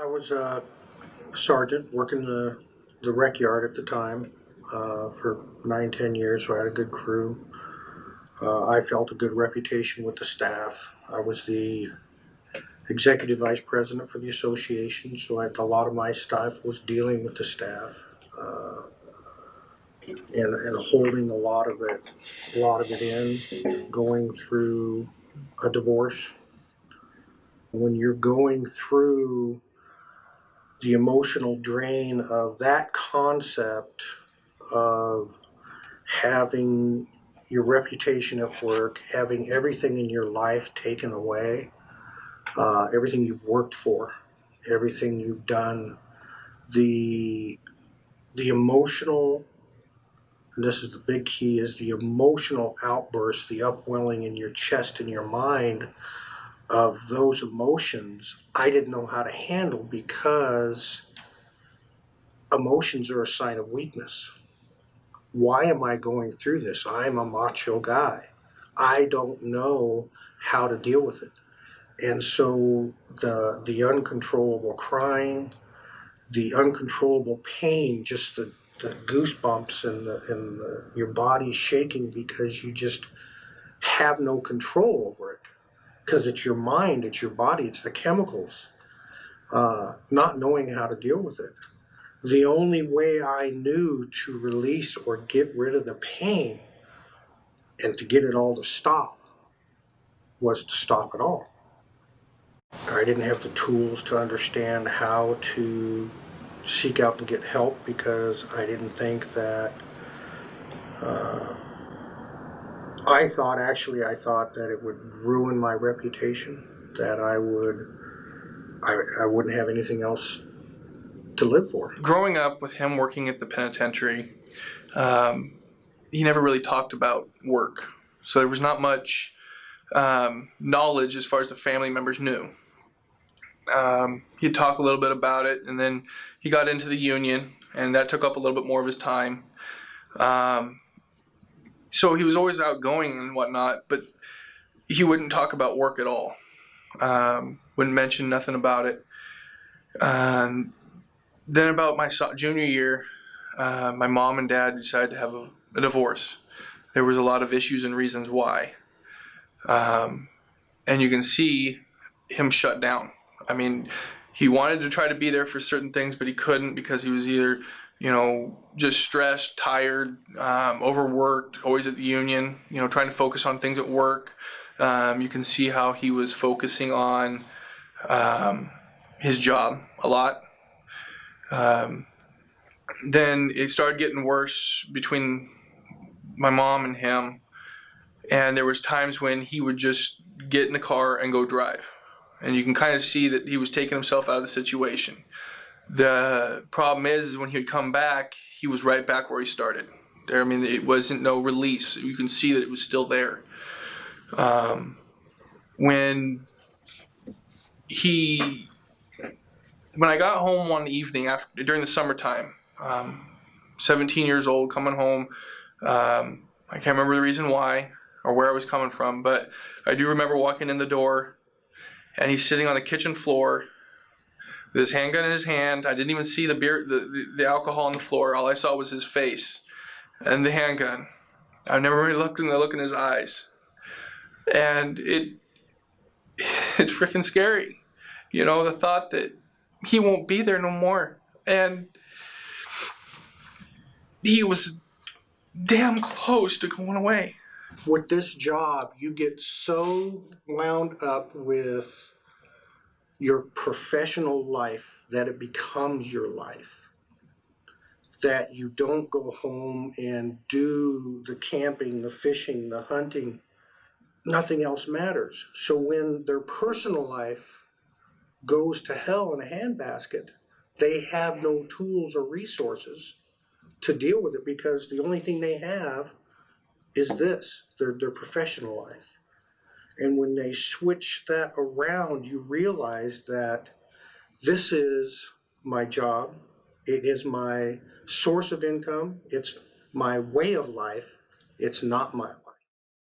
I was a sergeant working the rec yard at the time for 9, 10 years, so I had a good crew. I felt a good reputation with the staff. I was the executive vice president for the association, so a lot of my staff was dealing with the staff uh, and holding a lot of it in, going through a divorce. When you're going through the emotional drain of that concept of having your reputation at work, having everything in your life taken away, everything you've worked for, everything you've done, the emotional, and this is the big key, is the emotional outburst, the upwelling in your chest and your mind of those emotions. I didn't know how to handle, because emotions are a sign of weakness. Why am I going through this? I'm a macho guy. I don't know how to deal with it. And so the uncontrollable crying, the uncontrollable pain, just the goosebumps and your body shaking because you just have no control over it. Because it's your mind, it's your body, it's the chemicals. Not knowing how to deal with it. The only way I knew to release or get rid of the pain and to get it all to stop was to stop it all. I didn't have the tools to understand how to seek out and get help, because I didn't think that I thought that it would ruin my reputation, that I wouldn't have anything else to live for. Growing up with him working at the penitentiary, he never really talked about work. So there was not much knowledge as far as the family members knew. He'd talk a little bit about it, and then he got into the union, and that took up a little bit more of his time. So he was always outgoing and whatnot, but he wouldn't talk about work at all. Wouldn't mention nothing about it. Then about my junior year, my mom and dad decided to have a divorce. There was a lot of issues and reasons why. And you can see him shut down. I mean, he wanted to try to be there for certain things, but he couldn't, because he was either, just stressed, tired, overworked, always at the union, trying to focus on things at work. You can see how he was focusing on his job a lot. Then it started getting worse between my mom and him, and there was times when he would just get in the car and go drive, and you can kind of see that he was taking himself out of the situation. The problem is when he would come back, he was right back where he started. I mean, it wasn't no release. You can see that it was still there. When I got home one evening during the summertime, 17 years old, coming home. I can't remember the reason why or where I was coming from, but I do remember walking in the door, and he's sitting on the kitchen floor with his handgun in his hand. I didn't even see the beer, the alcohol on the floor. All I saw was his face and the handgun. I never really looked in the look in his eyes, and it's freaking scary. The thought that he won't be there no more, and he was damn close to going away. With this job, you get so wound up with your professional life that it becomes your life, that you don't go home and do the camping, the fishing, the hunting. Nothing else matters. So when their personal life goes to hell in a handbasket, they have no tools or resources to deal with it, because the only thing they have is their professional life. And when they switch that around, you realize that this is my job, it is my source of income, it's my way of life, it's not my life.